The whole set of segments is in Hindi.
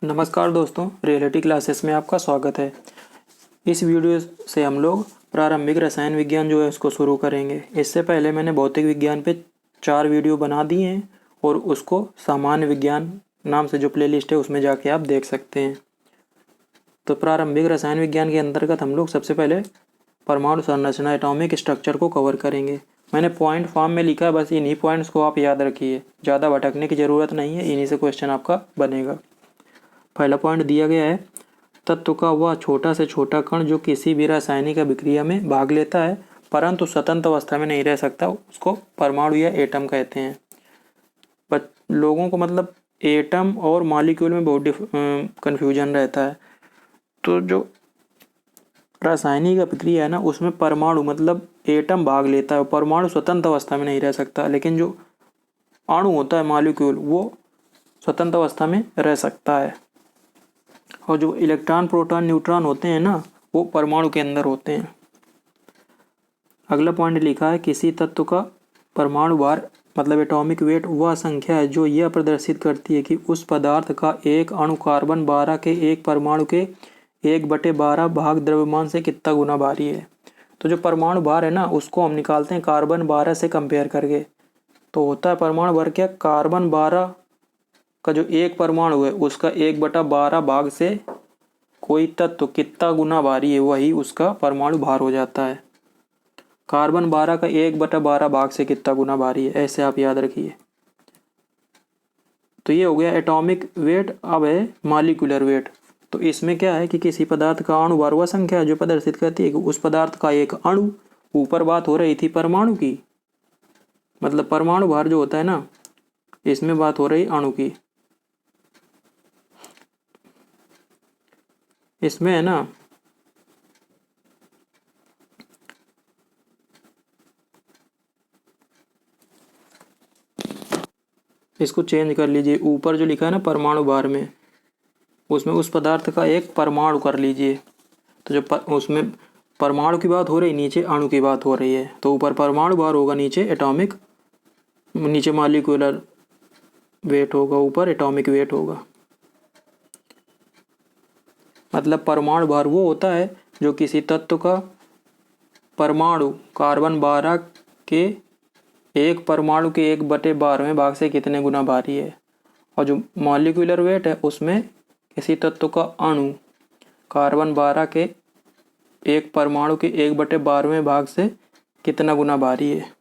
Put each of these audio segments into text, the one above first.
नमस्कार दोस्तों, रियलिटी क्लासेस में आपका स्वागत है। इस वीडियो से हम लोग प्रारंभिक रसायन विज्ञान जो है उसको शुरू करेंगे। इससे पहले मैंने भौतिक विज्ञान पे 4 वीडियो बना दिए हैं और उसको सामान्य विज्ञान नाम से जो प्लेलिस्ट है उसमें जाके आप देख सकते हैं। तो प्रारंभिक रसायन विज्ञान के अंतर्गत हम लोग सबसे पहले परमाणु संरचना एटॉमिक स्ट्रक्चर को कवर करेंगे। मैंने पॉइंट फॉर्म में लिखा है, बस इन्हीं पॉइंट्स को आप याद रखिए, ज़्यादा भटकने की ज़रूरत नहीं है, इन्हीं से क्वेश्चन आपका बनेगा। पहला पॉइंट दिया गया है, तत्व का वह छोटा से छोटा कण जो किसी भी रासायनिक अभिक्रिया में भाग लेता है परंतु स्वतंत्र अवस्था में नहीं रह सकता, उसको परमाणु या एटम कहते हैं। लोगों को मतलब एटम और मॉलिक्यूल में बहुत कन्फ्यूजन रहता है। तो जो रासायनिक अभिक्रिया है ना, उसमें परमाणु मतलब एटम भाग लेता है, परमाणु स्वतंत्र अवस्था में नहीं रह सकता, लेकिन जो अणु होता है मॉलिक्यूल वो स्वतंत्र अवस्था में रह सकता है। और जो इलेक्ट्रॉन प्रोटॉन न्यूट्रॉन होते हैं ना, वो परमाणु के अंदर होते हैं। अगला पॉइंट लिखा है, किसी तत्व का परमाणु भार मतलब एटॉमिक वेट वह संख्या है जो यह प्रदर्शित करती है कि उस पदार्थ का एक अणु कार्बन 12 के एक परमाणु के 1/12 भाग द्रव्यमान से कितना गुना भारी है। तो जो परमाणु भार है ना, उसको हम निकालते हैं कार्बन 12 से कंपेयर करके। तो होता है परमाणु भार क्या, कार्बन 12 का जो एक परमाणु है उसका 1/12 भाग से कोई तत्व कितना गुना भारी है, वही उसका परमाणु भार हो जाता है। कार्बन 12 का 1/12 भाग से कितना गुना भारी है, ऐसे आप याद रखिए। तो ये हो गया एटॉमिक वेट। अब है मॉलिक्यूलर वेट। तो इसमें क्या है कि किसी पदार्थ का अणु भार वह संख्या जो प्रदर्शित करती है कि उस पदार्थ का एक अणु, ऊपर बात हो रही थी परमाणु की, मतलब परमाणु भार जो होता है ना, इसमें बात हो रही अणु की। इसमें है ना, इसको चेंज कर लीजिए। ऊपर जो लिखा है ना परमाणु भार में, उसमें उस पदार्थ का एक परमाणु कर लीजिए। तो जो उसमें परमाणु की बात हो रही, नीचे अणु की बात हो रही है। तो ऊपर परमाणु भार होगा, नीचे एटॉमिक, नीचे मॉलिक्यूलर वेट होगा, ऊपर एटॉमिक वेट होगा। मतलब परमाणु भार वो होता है जो किसी तत्व का परमाणु कार्बन 12 के एक परमाणु के 1/12वें भाग से कितने गुना भारी है। और जो मॉलिक्यूलर वेट है उसमें किसी तत्व का अणु कार्बन 12 के एक परमाणु के 1/12वें भाग से कितना गुना भारी है।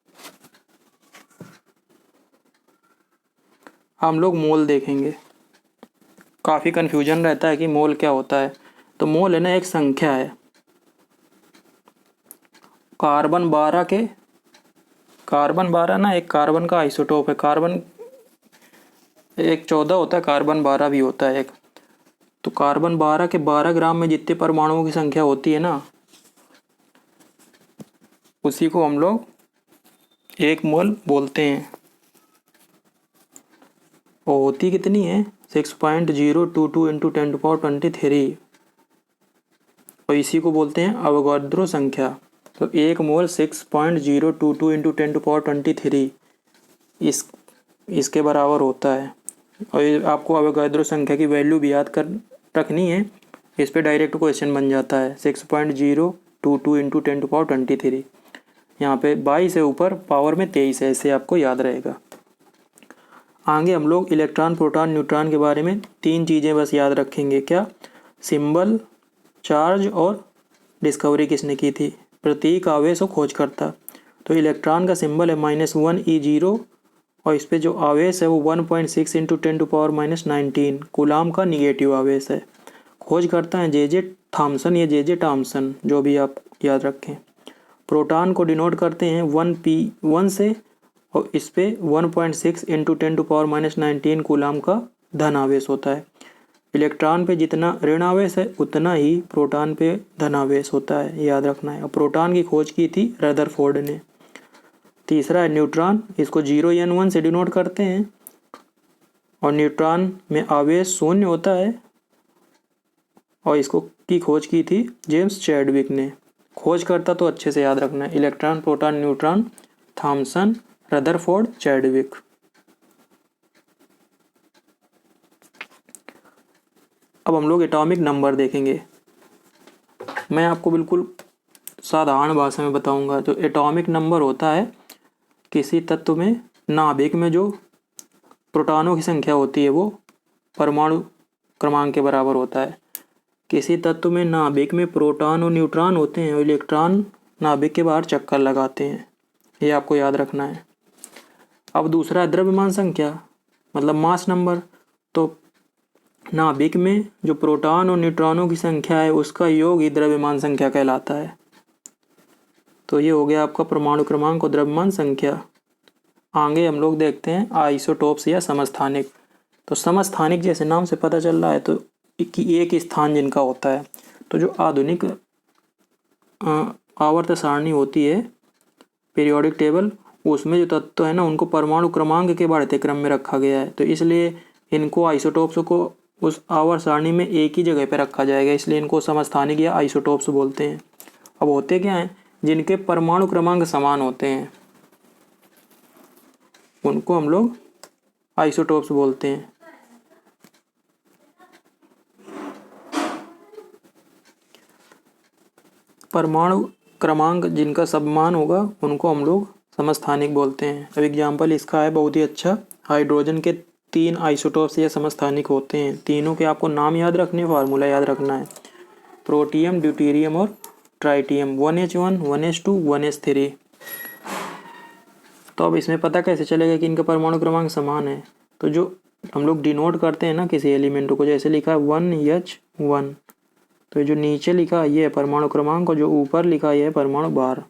हम लोग मोल देखेंगे, काफ़ी कन्फ्यूजन रहता है कि मोल क्या होता है। तो मोल है ना, एक संख्या है। कार्बन 12 ना एक कार्बन का आइसोटोप है। कार्बन एक 14 होता है, कार्बन 12 भी होता है एक। तो कार्बन 12 के 12 ग्राम में जितने परमाणुओं की संख्या होती है ना, उसी को हम लोग एक मोल बोलते हैं। और होती कितनी है, 6.022 × 10⁻23। और इसी को बोलते हैं अवोगाद्रो संख्या। तो एक मोल 6.022 × 10⁻23 इसके बराबर होता है। और आपको अवोगाद्रो संख्या की वैल्यू भी याद कर रखनी है, इस पे डायरेक्ट क्वेश्चन बन जाता है। 6.022 × 10⁻23, यहाँ पे 22 है, ऊपर पावर में 23 है, ऐसे आपको याद रहेगा। आगे हम लोग इलेक्ट्रॉन प्रोटॉन न्यूट्रॉन के बारे में 3 चीज़ें बस याद रखेंगे। क्या, सिंबल, चार्ज और डिस्कवरी किसने की थी, प्रतीक, आवेश और खोजकर्ता। तो इलेक्ट्रॉन का सिंबल है -1 E0 और इस पे जो आवेश है वो 1.6 × 10⁻19 कूलाम का निगेटिव आवेश है। खोजकर्ता है जे थॉमसन या जे थॉमसन, जो भी आप याद रखें। प्रोटॉन को डिनोट करते हैं 1p1 से और इस पे 1.6 × 10⁻19 कूलाम का धन आवेश होता है। इलेक्ट्रॉन पे जितना ऋण आवेश है उतना ही प्रोटॉन पे धन आवेश होता है, याद रखना है। और प्रोटॉन की खोज की थी रदरफोर्ड ने। तीसरा है न्यूट्रॉन, इसको 0n1 से डिनोट करते हैं और न्यूट्रॉन में आवेश शून्य होता है और इसको की खोज की थी जेम्स चैडविक ने। खोज करता तो अच्छे से याद रखना है, electron proton neutron, Thomson, Rutherford, Chadwick. अब हम लोग एटॉमिक नंबर देखेंगे। मैं आपको बिल्कुल साधारण भाषा में बताऊंगा। तो एटॉमिक नंबर होता है किसी तत्व में नाभिक में जो प्रोटॉनों की संख्या होती है वो परमाणु क्रमांक के बराबर होता है। किसी तत्व में नाभिक में प्रोटॉन और न्यूट्रॉन होते हैं और इलेक्ट्रॉन नाभिक के बाहर चक्कर लगाते हैं, ये आपको याद रखना है। अब दूसरा द्रव्यमान संख्या मतलब मास नंबर। तो नाभिक में जो प्रोटॉन और न्यूट्रॉनों की संख्या है उसका योग ही द्रव्यमान संख्या कहलाता है। तो ये हो गया आपका परमाणु क्रमांक और द्रव्यमान संख्या। आगे हम लोग देखते हैं आइसोटोप्स या समस्थानिक। तो समस्थानिक जैसे नाम से पता चल रहा है तो कि एक स्थान जिनका होता है। तो जो आधुनिक आवर्त सारणी होती है पीरियोडिक टेबल, उसमें जो तत्व है ना उनको परमाणु क्रमांक के बढ़ते क्रम में रखा गया है। तो इसलिए इनको आइसोटोप्स को उस आवर्त सारणी में एक ही जगह पर रखा जाएगा, इसलिए इनको समस्थानिक या आइसोटोप्स बोलते हैं। अब होते क्या हैं, जिनके परमाणु क्रमांक समान होते हैं उनको हम लोग आइसोटोप्स बोलते हैं। परमाणु क्रमांक जिनका समान होगा उनको हम लोग समस्थानिक बोलते हैं। अब एग्जाम्पल इसका है बहुत ही अच्छा। हाइड्रोजन के 3 आइसोटोप्स या समस्थानिक होते हैं। तीनों के आपको नाम याद रखने, फार्मूला याद रखना है। प्रोटियम, ड्यूटेरियम और ट्राइटियम। 1H1, 1H2, 1H3। तो अब इसमें पता कैसे चलेगा कि इनका परमाणु क्रमांक समान है। तो जो हम लोग डिनोट करते हैं ना किसी एलिमेंट को, जैसे लिखा है 1H1, तो जो नीचे लिखा ये है परमाणु क्रमांक और जो ऊपर लिखा ये है परमाणु भार।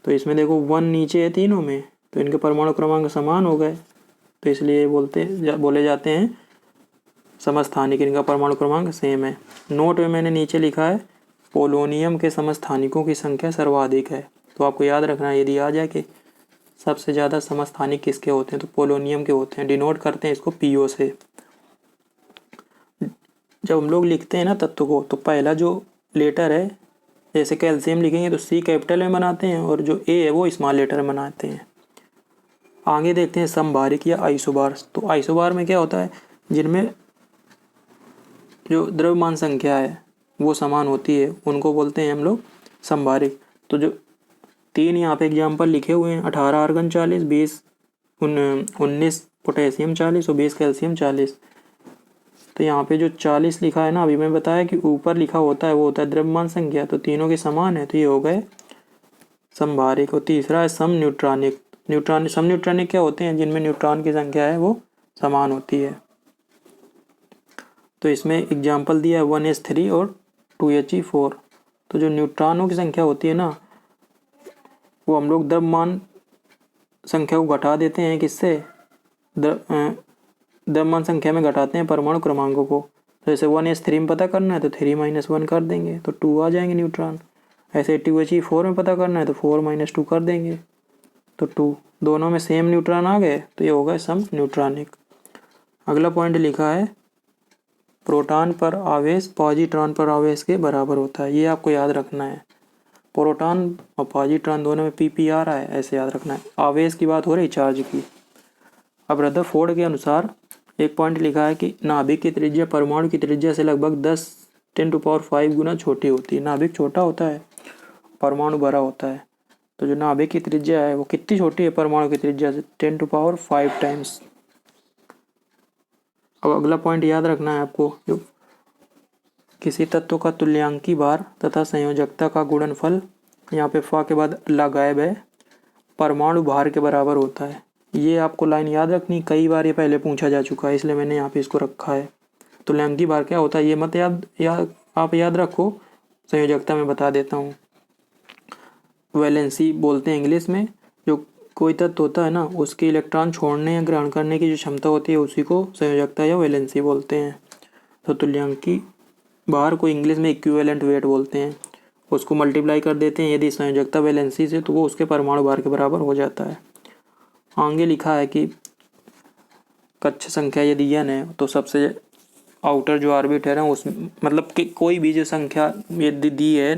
तो इसमें देखो 1 नीचे है तीनों में, तो इनके परमाणु क्रमांक समान हो गए, तो इसलिए बोले जाते हैं समस्थानिक। इनका परमाणु क्रमांक सेम है। नोट में मैंने नीचे लिखा है पोलोनियम के समस्थानिकों की संख्या सर्वाधिक है। तो आपको याद रखना है, यदि आ जाए कि सबसे ज़्यादा समस्थानिक किसके होते हैं तो पोलोनियम के होते हैं। डिनोट करते हैं इसको PO से। जब हम लोग लिखते हैं ना तत्व को, तो पहला जो लेटर है, जैसे कैल्शियम लिखेंगे तो C कैपिटल में बनाते हैं और जो A है वो स्मॉल लेटर में बनाते हैं। आगे देखते हैं समभारिक या आइसोबार। तो आइसोबार में क्या होता है, जिनमें जो द्रव्यमान संख्या है वो समान होती है उनको बोलते हैं हम लोग समभारिक। तो जो 3 यहाँ पे एग्जाम्पल लिखे हुए हैं, 18 आर्गन 40, 19 पोटेशियम 40 और 20 कैल्शियम 40। तो यहाँ पे जो 40 लिखा है ना, अभी मैं बताया कि ऊपर लिखा होता है वो होता है द्रव्यमान संख्या। तो तीनों के समान है, तो ये हो गए समभारिक। और तीसरा है सम न्यूट्रॉनिक। सम न्यूट्रॉनिक क्या होते हैं, जिनमें न्यूट्रॉन की संख्या है वो समान होती है। तो इसमें एग्जाम्पल दिया है 1H3 और 2He4। तो जो न्यूट्रॉनों की संख्या होती है ना, वो हम लोग द्रव्यमान संख्या को घटा देते हैं। किससे? द्रव्यमान संख्या में घटाते हैं परमाणु क्रमांकों को। तो जैसे 1H3 में पता करना है तो 3 - 1 कर देंगे तो 2 आ जाएंगे न्यूट्रॉन। ऐसे 2He4 में पता करना है तो 4 - 2 कर देंगे तो 2। दोनों में सेम न्यूट्रॉन आ गए, तो ये होगा सम न्यूट्रॉनिक। अगला पॉइंट लिखा है प्रोटॉन पर आवेश पॉजिट्रॉन पर आवेश के बराबर होता है। ये आपको याद रखना है। प्रोटॉन और पॉजिट्रॉन दोनों में PP आ रहा है, ऐसे याद रखना है। आवेश की बात हो रही चार्ज की। अब रदरफोर्ड के अनुसार एक पॉइंट लिखा है कि नाभिक की त्रिज्या परमाणु की त्रिज्या से लगभग 10⁵ गुना छोटी होती है। नाभिक छोटा होता है, परमाणु बड़ा होता है। तो जो नाभिक की त्रिज्या है वो कितनी छोटी है परमाणु की त्रिज्या से? 10⁵ टाइम्स। अब अगला पॉइंट याद रखना है आपको, जो किसी तत्व का तुल्यांकी भार तथा संयोजकता का गुणनफल, यहाँ पे फा के बाद ला गायब है, परमाणु भार के बराबर होता है। ये आपको लाइन याद रखनी, कई बार ये पहले पूछा जा चुका है, इसलिए मैंने यहाँ पे इसको रखा है। तुल्यांकी भार क्या होता है ये मत आप याद रखो, संयोजकता में बता देता हूँ। वैलेंसी बोलते हैं इंग्लिश में। जो कोई तत्व होता है ना, उसके इलेक्ट्रॉन छोड़ने या ग्रहण करने की जो क्षमता होती है उसी को संयोजकता या वैलेंसी बोलते हैं। तो तुल्यांकी भार को इंग्लिश में इक्विवेलेंट वेट बोलते हैं। उसको मल्टीप्लाई कर देते हैं यदि संयोजकता वैलेंसी से, तो वो उसके परमाणु भार के बराबर हो जाता है। आगे लिखा है कि कक्ष संख्या यदि n है तो सबसे आउटर जो ऑर्बिटर है उस मतलब कि कोई भी जो संख्या यदि दी है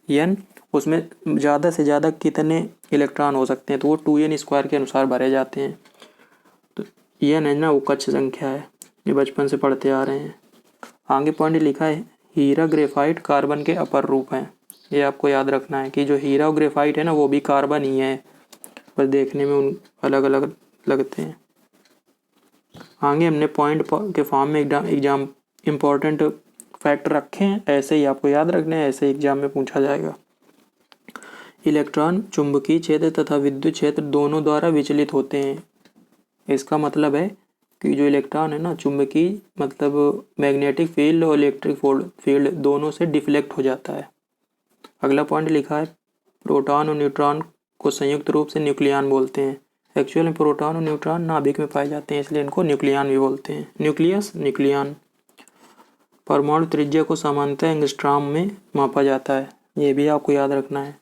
n, उसमें ज़्यादा से ज़्यादा कितने इलेक्ट्रॉन हो सकते हैं, तो वो 2n² के अनुसार भरे जाते हैं। तो n है ना वो कक्ष संख्या है, ये बचपन से पढ़ते आ रहे हैं। आगे पॉइंट लिखा है हीरा ग्रेफाइट कार्बन के अपर रूप हैं। ये आपको याद रखना है कि जो हीरा और ग्रेफाइट है ना वो भी कार्बन ही है, पर देखने में उन अलग अलग लगते हैं। आगे हमने पॉइंट के फॉर्म में एग्जाम इम्पोर्टेंट फैक्ट रखे हैं, ऐसे ही आपको याद रखने हैं, ऐसे एग्जाम में पूछा जाएगा। इलेक्ट्रॉन चुंबकीय क्षेत्र तथा विद्युत क्षेत्र दोनों द्वारा विचलित होते हैं। इसका मतलब है कि जो इलेक्ट्रॉन है ना, चुंबकीय मतलब मैग्नेटिक फील्ड और इलेक्ट्रिक फील्ड दोनों से डिफ्लेक्ट हो जाता है। अगला पॉइंट लिखा है प्रोटॉन और न्यूट्रॉन को संयुक्त रूप से न्यूक्लियन बोलते हैं। एक्चुअल में प्रोटॉन और न्यूट्रॉन नाभिक में पाए जाते हैं, इसलिए इनको न्यूक्लियन भी बोलते हैं। Nucleus, nucleon. परमाणु त्रिज्या को सामान्यतः एंगस्ट्रॉम में मापा जाता है, ये भी आपको याद रखना है।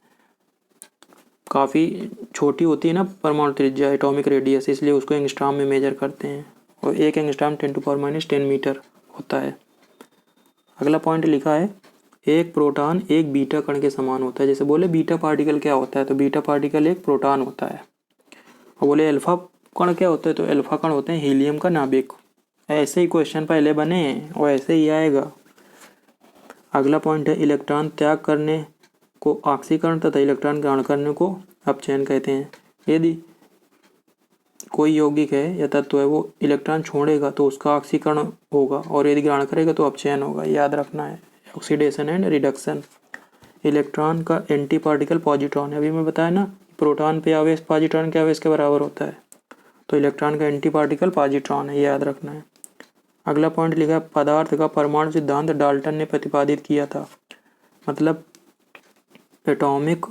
काफ़ी छोटी होती है ना परमाणु त्रिज्या, एटॉमिक रेडियस, इसलिए उसको एंगस्ट्रॉम में मेजर करते हैं, और एक एंगस्ट्रॉम 10⁻⁻10 मीटर होता है। अगला पॉइंट लिखा है एक प्रोटॉन एक बीटा कण के समान होता है। जैसे बोले बीटा पार्टिकल क्या होता है, तो बीटा पार्टिकल एक प्रोटॉन होता है। और बोले अल्फा कण क्या होता है, तो अल्फा कण होते हैं हीलियम का नाभिक। ऐसे ही क्वेश्चन पहले बने हैं और ऐसे ही आएगा। अगला पॉइंट है इलेक्ट्रॉन त्याग करने को ऑक्सीकरण तथा इलेक्ट्रॉन ग्रहण करने को अपचयन कहते हैं। यदि कोई यौगिक है या तत्व है वो इलेक्ट्रॉन छोड़ेगा तो उसका ऑक्सीकरण होगा, और यदि ग्रहण करेगा तो अपचयन होगा, याद रखना है। Oxidation and reduction. इलेक्ट्रॉन का एंटी पार्टिकल पॉजिट्रॉन है। अभी मैं बताया ना प्रोटॉन पे आवेश पॉजिट्रॉन के आवेश के बराबर होता है, तो इलेक्ट्रॉन का एंटी पार्टिकल पॉजिट्रॉन है, ये याद रखना है। अगला पॉइंट लिखा है पदार्थ का परमाणु सिद्धांत डाल्टन ने प्रतिपादित किया था। मतलब एटॉमिक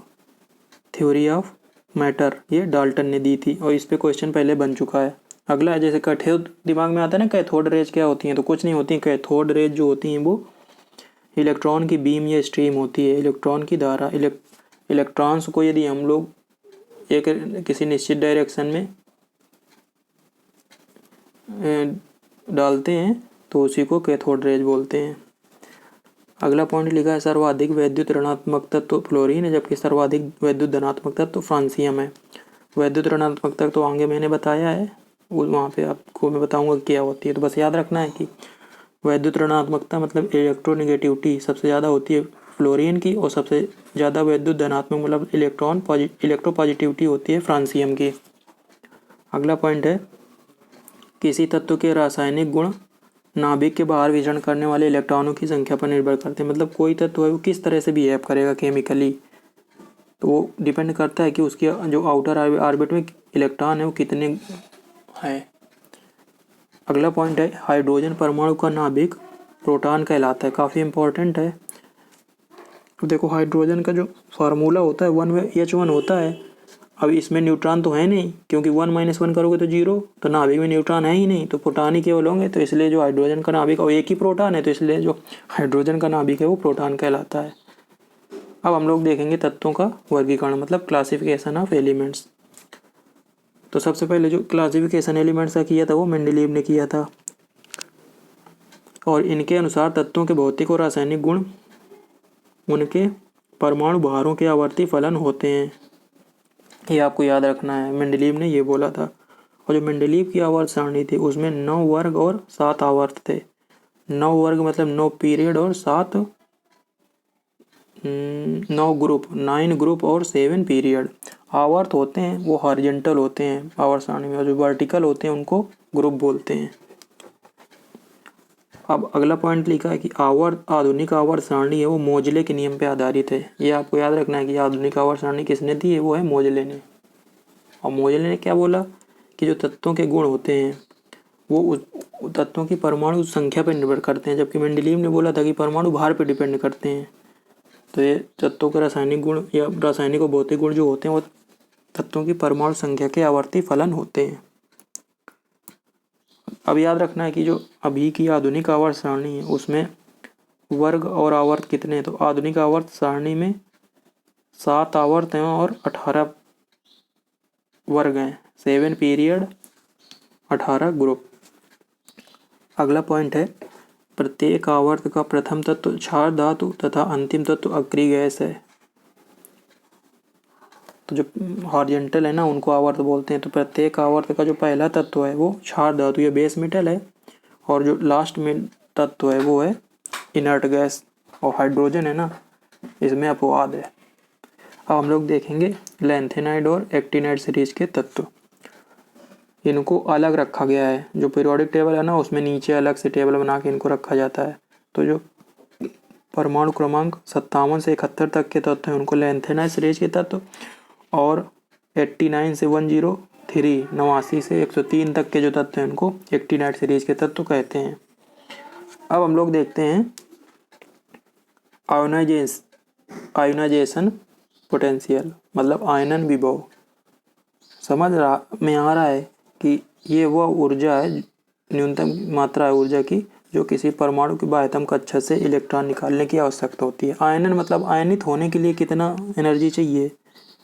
थ्योरी ऑफ मैटर ये डाल्टन ने दी थी, और इस पे क्वेश्चन पहले बन चुका है। अगला है जैसे कैथोड, दिमाग में आता है ना कैथोड रेज क्या होती हैं, तो कुछ नहीं होती। कैथोड रेज जो होती हैं वो इलेक्ट्रॉन की बीम या स्ट्रीम होती है, इलेक्ट्रॉन की धारा। इलेक्ट्रॉन्स को यदि हम लोग एक किसी निश्चित डायरेक्शन में डालते हैं तो उसी को कैथोड रेज बोलते हैं। अगला पॉइंट लिखा है सर्वाधिक वैद्युत ऋणात्मक तत्व फ्लोरीन है, जबकि सर्वाधिक वैद्युत धनात्मक तत्व फ्रांसियम है। वैद्युत ऋणात्मक तत्व तो आगे मैंने बताया है, वहाँ पे आपको मैं बताऊंगा क्या होती है, तो बस याद रखना है कि वैद्युत ऋणात्मकता मतलब इलेक्ट्रोनेगेटिविटी सबसे ज़्यादा होती है फ्लोरीन की, और सबसे ज़्यादा वैद्युत धनात्मक मतलब इलेक्ट्रोपॉजिटिविटी होती है फ्रांसियम की। अगला पॉइंट है किसी तत्व के रासायनिक गुण नाभिक के बाहर विचरण करने वाले इलेक्ट्रॉनों की संख्या पर निर्भर करते हैं। मतलब कोई तत्व है वो किस तरह से बिहेव करेगा केमिकली, तो वो डिपेंड करता है कि उसके जो आउटर ऑर्बिट में इलेक्ट्रॉन है वो कितने हैं। अगला पॉइंट है हाइड्रोजन परमाणु का नाभिक प्रोटॉन कहलाता है, काफ़ी इंपॉर्टेंट है। देखो हाइड्रोजन का जो फार्मूला होता है 1H1 होता है। अब इसमें न्यूट्रॉन तो है नहीं, क्योंकि 1 - 1 करोगे तो 0, तो नाभिक में न्यूट्रॉन है ही नहीं, तो प्रोटॉन ही केवल होंगे, तो इसलिए जो हाइड्रोजन का नाभिक और एक ही प्रोटॉन है, तो इसलिए जो हाइड्रोजन का नाभिक है वो प्रोटॉन कहलाता है। अब हम लोग देखेंगे तत्वों का वर्गीकरण मतलब क्लासिफिकेशन ऑफ एलिमेंट्स। तो सबसे पहले जो क्लासिफिकेशन एलिमेंट्स का किया था वो मेंडलीव ने किया था, और इनके अनुसार तत्वों के भौतिक और रासायनिक गुण उनके परमाणु भारों के आवर्ती फलन होते हैं, ये आपको याद रखना है। मेंडलीव ने ये बोला था। और जो मेंडलीव की आवर्त सारणी थी उसमें 9 वर्ग और 7 आवर्त थे। 9 वर्ग मतलब 9 पीरियड और 9 ग्रुप, 9 ग्रुप और 7 पीरियड। आवर्त होते हैं वो हॉरिजॉन्टल होते हैं आवर्त सारणी में, और जो वर्टिकल होते हैं उनको ग्रुप बोलते हैं। अब अगला पॉइंट लिखा है कि आधुनिक आवर्त सारणी है वो मोजले के नियम पे आधारित है। ये आपको याद रखना है कि आधुनिक आवर्त सारणी किसने दी है, वो है मोजले ने। और मोजले ने क्या बोला कि जो तत्वों के गुण होते हैं वो तत्वों की परमाणु संख्या पर निर्भर करते हैं, जबकि मेंडलीव ने बोला था कि परमाणु भार पर डिपेंड करते हैं। तो ये तत्वों के रासायनिक गुण या रासायनिक और भौतिक गुण जो होते हैं वो तत्वों की परमाणु संख्या के आवर्ती फलन होते हैं। अब याद रखना है कि जो अभी की आधुनिक आवर्त सारणी है उसमें वर्ग और आवर्त कितने हैं, तो आधुनिक आवर्त सारणी में 7 आवर्त हैं और 18 वर्ग हैं, 7 पीरियड 18 ग्रुप। अगला पॉइंट है प्रत्येक आवर्त का प्रथम तत्व क्षार धातु तथा अंतिम तत्व अक्रिय गैस है। तो जो हॉरिजॉन्टल है ना उनको आवर्त बोलते हैं। तो प्रत्येक आवर्त का जो पहला तत्व है वो क्षार धातु या बेस मेटल है, और जो लास्ट में तत्व है वो है इनर्ट गैस और हाइड्रोजन है ना, इसमें अपवाद है। अब हम लोग देखेंगे लैंथेनाइड और एक्टिनाइड सीरीज के तत्व। इनको अलग रखा गया है, जो पीरियोडिक टेबल है ना उसमें नीचे अलग से टेबल बना के इनको रखा जाता है। तो जो परमाणु क्रमांक 57 से 71 तक के तत्व हैं उनको लैंथेनाइड सीरीज के तत्व, और 89 से 103 89 से 103 तक के जो तत्व हैं उनको एक्टिनाइड सीरीज के तत्व कहते हैं। अब हम लोग देखते हैं आयोनाइजेशन पोटेंशियल, मतलब आयनन विभव। समझ में आ रहा है कि ये वह ऊर्जा है, न्यूनतम मात्रा है ऊर्जा की, जो किसी परमाणु की बाह्यतम कक्षा से इलेक्ट्रॉन निकालने की आवश्यकता होती है। आयनन मतलब आयनित होने के लिए कितना एनर्जी चाहिए,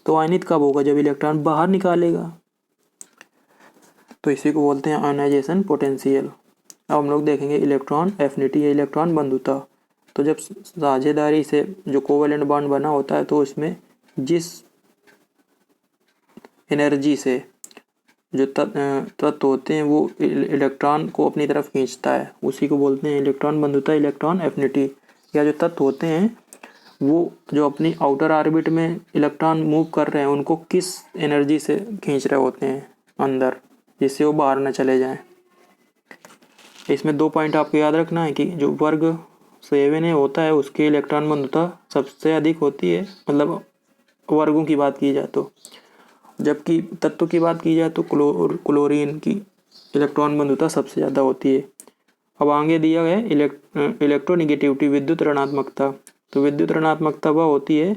तो आयनित कब होगा, जब इलेक्ट्रॉन बाहर निकालेगा, तो इसी को बोलते हैं आयोनाइजेशन पोटेंशियल। अब हम लोग देखेंगे इलेक्ट्रॉन एफिनिटी या इलेक्ट्रॉन बंधुता। तो जब साझेदारी से जो कोवेलेंट बॉन्ड बना होता है, तो उसमें जिस एनर्जी से जो तत्व होते हैं वो इलेक्ट्रॉन को अपनी तरफ खींचता है, उसी को बोलते हैं इलेक्ट्रॉन बंधुता, इलेक्ट्रॉन एफिनिटी। या जो तत्व होते हैं वो जो अपनी आउटर ऑर्बिट में इलेक्ट्रॉन मूव कर रहे हैं उनको किस एनर्जी से खींच रहे होते हैं अंदर, जिससे वो बाहर न चले जाएं। इसमें 2 पॉइंट आपको याद रखना है कि जो वर्ग 7 होता है उसकी इलेक्ट्रॉन बंधुता सबसे अधिक होती है, मतलब वर्गों की बात की जाए तो, जबकि तत्व की बात की जाए तो क्लोरीन की इलेक्ट्रॉन बंधुता सबसे ज़्यादा होती है। अब आगे दिया गया इलेक्ट्रोनिगेटिविटी, विद्युत ऋणात्मकता। तो विद्युत ऋणात्मकता वह होती है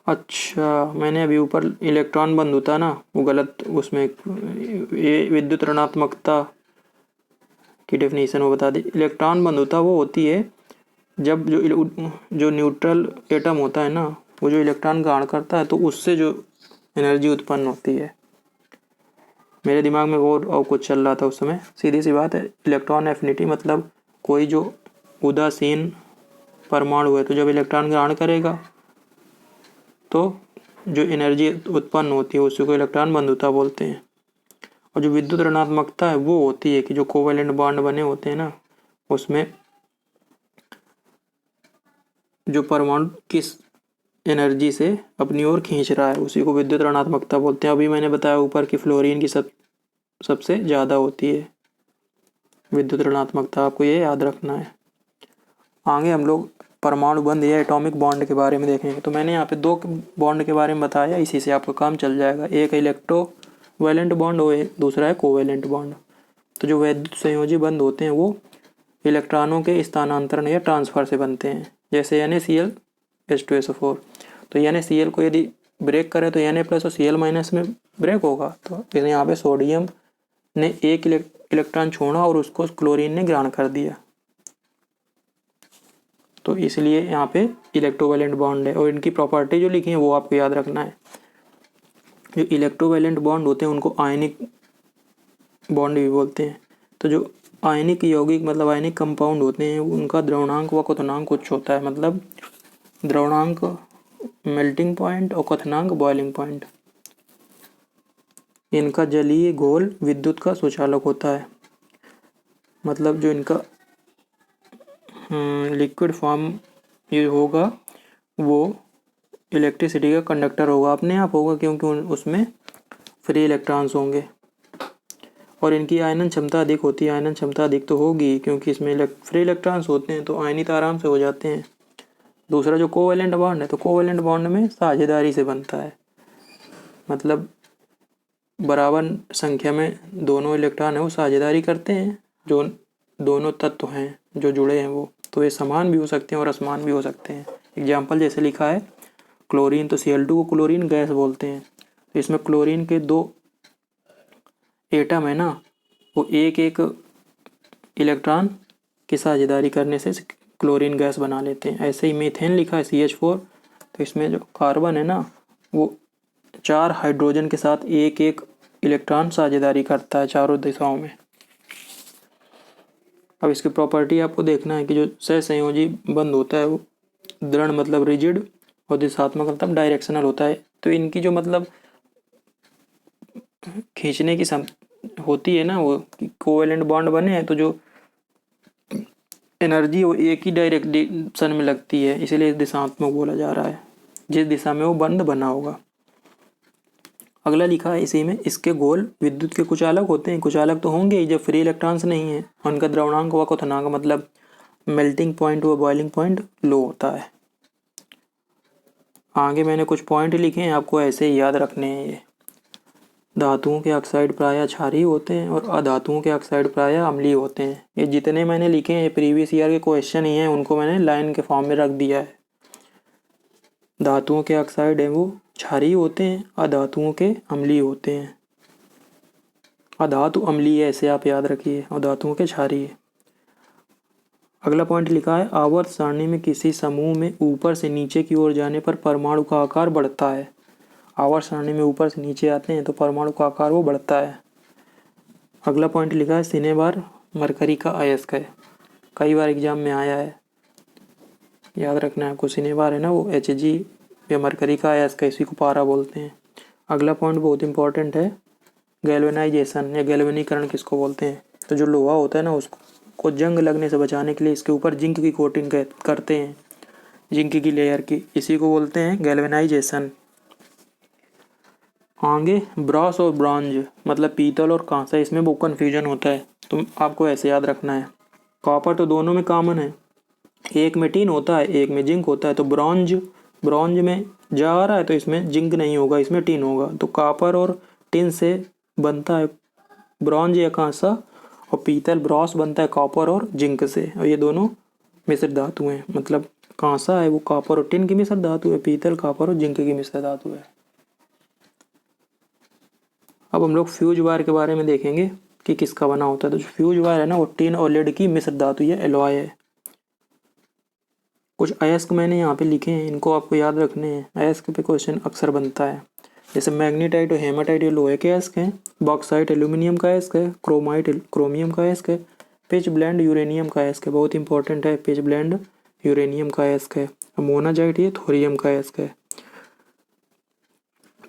अच्छा, मैंने अभी ऊपर इलेक्ट्रॉन बंधुता ना वो गलत, उसमें ये विद्युत ऋणात्मकता की डेफिनेशन वो बता दी। इलेक्ट्रॉन बंधुता वो होती है जब जो न्यूट्रल एटम होता है ना, वो जो इलेक्ट्रॉन ग्रहण करता है तो उससे जो एनर्जी उत्पन्न होती है। मेरे दिमाग में और कुछ चल रहा था उस समय। सीधी सी बात है, इलेक्ट्रॉन एफिनिटी मतलब कोई जो उदासीन परमाणु है, तो जब इलेक्ट्रॉन ग्रहण करेगा तो जो एनर्जी उत्पन्न होती है उसी को इलेक्ट्रॉन बंधुता बोलते हैं। और जो विद्युत ऋणात्मकता है वो होती है कि जो कोवेलेंट बॉन्ड बने होते हैं ना, उसमें जो परमाणु किस एनर्जी से अपनी ओर खींच रहा है उसी को विद्युत ऋणात्मकता बोलते हैं। अभी मैंने बताया ऊपर कि फ्लोरीन की सबसे ज़्यादा होती है विद्युत ऋणात्मकता, आपको ये याद रखना है। आगे हम लोग परमाणु बंध या एटॉमिक बॉन्ड के बारे में देखेंगे। तो मैंने यहाँ पे 2 बॉन्ड के बारे में बताया, इसी से आपका काम चल जाएगा। एक है इलेक्ट्रोवैलेंट बॉन्ड और दूसरा है कोवैलेंट बॉन्ड। तो जो वैद्युत संयोजी बंध होते हैं वो इलेक्ट्रॉनों के स्थानांतरण या ट्रांसफर से बनते हैं, जैसे NaCl H2SO4। तो NaCl को यदि ब्रेक करे तो Na+ और Cl- में ब्रेक होगा। तो यहाँ पे सोडियम ने एक इलेक्ट्रॉन छोड़ा और उसको क्लोरीन ने ग्रहण कर दिया, तो इसलिए यहाँ पे इलेक्ट्रोवैलेंट बॉन्ड है। और इनकी प्रॉपर्टी जो लिखी है वो आपको याद रखना है। जो इलेक्ट्रोवैलेंट बॉन्ड होते हैं उनको आयनिक बॉन्ड भी बोलते हैं। तो जो आयनिक यौगिक मतलब आयनिक कंपाउंड होते हैं उनका द्रवणांक व क्वथनांक कुछ होता है, मतलब द्रवणांक मेल्टिंग पॉइंट और क्वथनांक बॉइलिंग पॉइंट। इनका जलीय घोल विद्युत का सुचालक होता है, मतलब जो इनका लिक्विड फॉर्म ये होगा वो इलेक्ट्रिसिटी का कंडक्टर होगा, अपने आप होगा, क्योंकि उसमें फ्री इलेक्ट्रॉन्स होंगे। और इनकी आयनन क्षमता अधिक होती है। आयनन क्षमता अधिक तो होगी क्योंकि इसमें फ्री इलेक्ट्रॉन्स होते हैं, तो आयनित आराम से हो जाते हैं। दूसरा जो कोवैलेंट बॉन्ड है, तो कोवैलेंट बॉन्ड में साझेदारी से बनता है, मतलब बराबर संख्या में दोनों इलेक्ट्रॉन है वो साझेदारी करते हैं। जो दोनों तत्व हैं जो जुड़े हैं वो, तो ये समान भी हो सकते हैं और असमान भी हो सकते हैं। एग्जाम्पल जैसे लिखा है क्लोरीन, तो Cl2 को क्लोरीन गैस बोलते हैं। तो इसमें क्लोरीन के 2 एटम है ना, वो एक एक इलेक्ट्रॉन की साझेदारी करने से क्लोरीन गैस बना लेते हैं। ऐसे ही मीथेन लिखा है CH4, तो इसमें जो कार्बन है ना वो 4 हाइड्रोजन के साथ एक एक इलेक्ट्रॉन साझेदारी करता है चारों दिशाओं में। अब इसकी प्रॉपर्टी आपको देखना है कि जो सहसंयोजी बंध होता है वो दृढ़ मतलब रिजिड और दिशात्मक मतलब डायरेक्शनल होता है। तो इनकी जो मतलब खींचने की होती है ना, वो कोवेलेंट बॉन्ड बने हैं तो जो एनर्जी वो एक ही डायरेक्शन में लगती है, इसीलिए इस दिशात्मक बोला जा रहा है, जिस दिशा में वो बंध बना होगा। अगला लिखा है इसी में, इसके गोल विद्युत के कुचालक होते हैं। कुचालक तो होंगे ही जब फ्री इलेक्ट्रॉन्स नहीं है। उनका द्रवणांक व क्वथनांक मतलब मेल्टिंग पॉइंट व बॉइलिंग पॉइंट लो होता है। आगे मैंने कुछ पॉइंट लिखे हैं, आपको ऐसे ही याद रखने हैं। ये धातुओं के ऑक्साइड प्रायः क्षारीय होते हैं और अधातुओं के ऑक्साइड प्रायः अम्लीय होते हैं। ये जितने मैंने लिखे हैं ये प्रीवियस ईयर के क्वेश्चन ही हैं, उनको मैंने लाइन के फॉर्म में रख दिया है। धातुओं के ऑक्साइड है वो क्षारीय होते हैं, अधातुओं के अम्लीय होते हैं। अधातु अम्लीय ऐसे आप याद रखिए, और धातुओं के क्षारीय। अगला पॉइंट लिखा है, आवर्त सारणी में किसी समूह में ऊपर से नीचे की ओर जाने पर परमाणु का आकार बढ़ता है। आवर्त सारणी में ऊपर से नीचे आते हैं तो परमाणु का आकार वो बढ़ता है। अगला पॉइंट लिखा है, सिनेबार मरकरी का अयस्क है। कई बार एग्जाम में आया है, याद रखना है आपको। सिनेबार है ना वो Hg या मरकरी का अयस्क है, इसी को पारा बोलते हैं। अगला पॉइंट बहुत इंपॉर्टेंट है, गैल्वेनाइजेशन या गैल्वेनीकरण किसको बोलते हैं। तो जो लोहा होता है ना उसको जंग लगने से बचाने के लिए इसके ऊपर जिंक की कोटिंग करते हैं, जिंक की लेयर की, इसी को बोलते हैं गैल्वेनाइजेशन। आगे ब्रॉस और ब्रॉन्ज मतलब पीतल और कांसा, इसमें बहुत कन्फ्यूजन होता है, तो आपको ऐसे याद रखना है। कॉपर तो दोनों में कॉमन है, एक में टिन होता है एक में जिंक होता है। तो ब्रॉन्ज में जा आ रहा है तो इसमें जिंक नहीं होगा, इसमें टिन होगा। तो कॉपर और टिन से बनता है ब्रॉन्ज या कांसा, और पीतल ब्रॉस बनता है कॉपर और जिंक से। और ये दोनों मिश्र धातु हैं, मतलब कांसा है वो कॉपर और टिन की मिश्र धातु है, पीतल कॉपर और जिंक की मिश्र धातु है। अब हम लोग फ्यूज वायर के बारे में देखेंगे कि किसका बना होता है। तो जो फ्यूज वायर है ना वो टिन और लेड की मिश्र धातु या एलॉय है। कुछ अयस्क मैंने यहाँ पे लिखे हैं, इनको आपको याद रखने हैं। अयस्क पे क्वेश्चन अक्सर बनता है, जैसे मैग्नीटाइट और हेमाटाइट ये लोहे के अयस्क हैं, बॉक्साइट एल्यूमिनियम का अयस्क है, क्रोमाइट क्रोमियम का अयस्क है, पिच ब्लेंड यूरेनियम का अयस्क है, बहुत इंपॉर्टेंट है, पिच ब्लेंड यूरेनियम का अयस्क है। मोनाजाइट ये थोरियम का अयस्क है।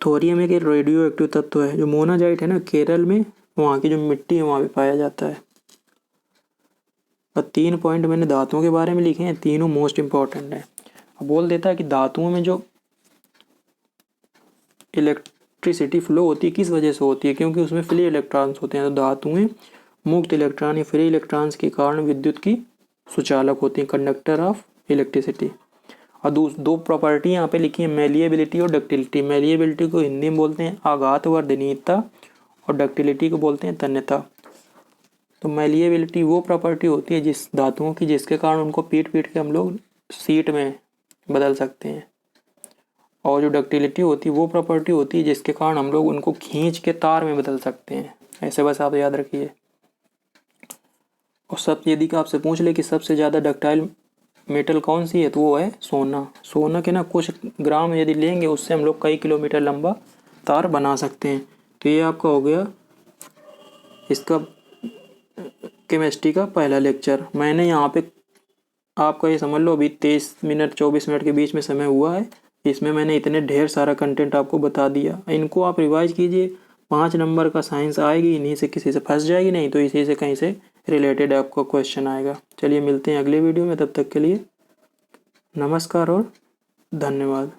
थोरियम एक रेडियो एक्टिव तत्व है। जो मोनाजाइट है ना केरल में, वहाँ की जो मिट्टी है वहाँ पे पाया जाता है। और 3 पॉइंट मैंने धातुओं के बारे में लिखे हैं, तीनों मोस्ट इंपॉर्टेंट है। अब बोल देता है कि धातुओं में जो इलेक्ट्रिसिटी फ्लो होती है किस वजह से होती है, क्योंकि उसमें फ्री इलेक्ट्रॉन्स होते हैं। तो धातुएं मुक्त इलेक्ट्रॉन या फ्री इलेक्ट्रॉन्स के कारण विद्युत की सुचालक होती हैं, कंडक्टर ऑफ इलेक्ट्रिसिटी। और दो प्रॉपर्टी यहाँ पे लिखी है, मेलिएबिलिटी और डक्टिलिटी। मेलिएबिलिटी को हिंदी में बोलते हैं आघातवर्धनीयता और डक्टिलिटी को बोलते हैं तन्यता। तो मेलिएबिलिटी वो प्रॉपर्टी होती है जिस धातुओं की जिसके कारण उनको पीट के हम लोग सीट में बदल सकते हैं। और जो डक्टिलिटी होती है वो प्रॉपर्टी होती है जिसके कारण हम लोग उनको खींच के तार में बदल सकते हैं। ऐसे बस आप याद रखिए। और सब यदि आपसे पूछ ले कि सबसे ज़्यादा डक्टाइल मेटल कौन सी है, तो वो है सोना। सोना के ना कुछ ग्राम यदि लेंगे उससे हम लोग कई किलोमीटर लंबा तार बना सकते हैं। तो ये आपका हो गया इसका केमिस्ट्री का पहला लेक्चर। मैंने यहाँ पे आपका ये समझ लो अभी 23 मिनट 24 मिनट के बीच में समय हुआ है, इसमें मैंने इतने ढेर सारा कंटेंट आपको बता दिया। इनको आप रिवाइज कीजिए, 5 नंबर का साइंस आएगी, इन्हीं से किसी से फंस जाएगी, नहीं तो इसी से कहीं से रिलेटेड आपको क्वेश्चन आएगा। चलिए मिलते हैं अगले वीडियो में, तब तक के लिए नमस्कार और धन्यवाद।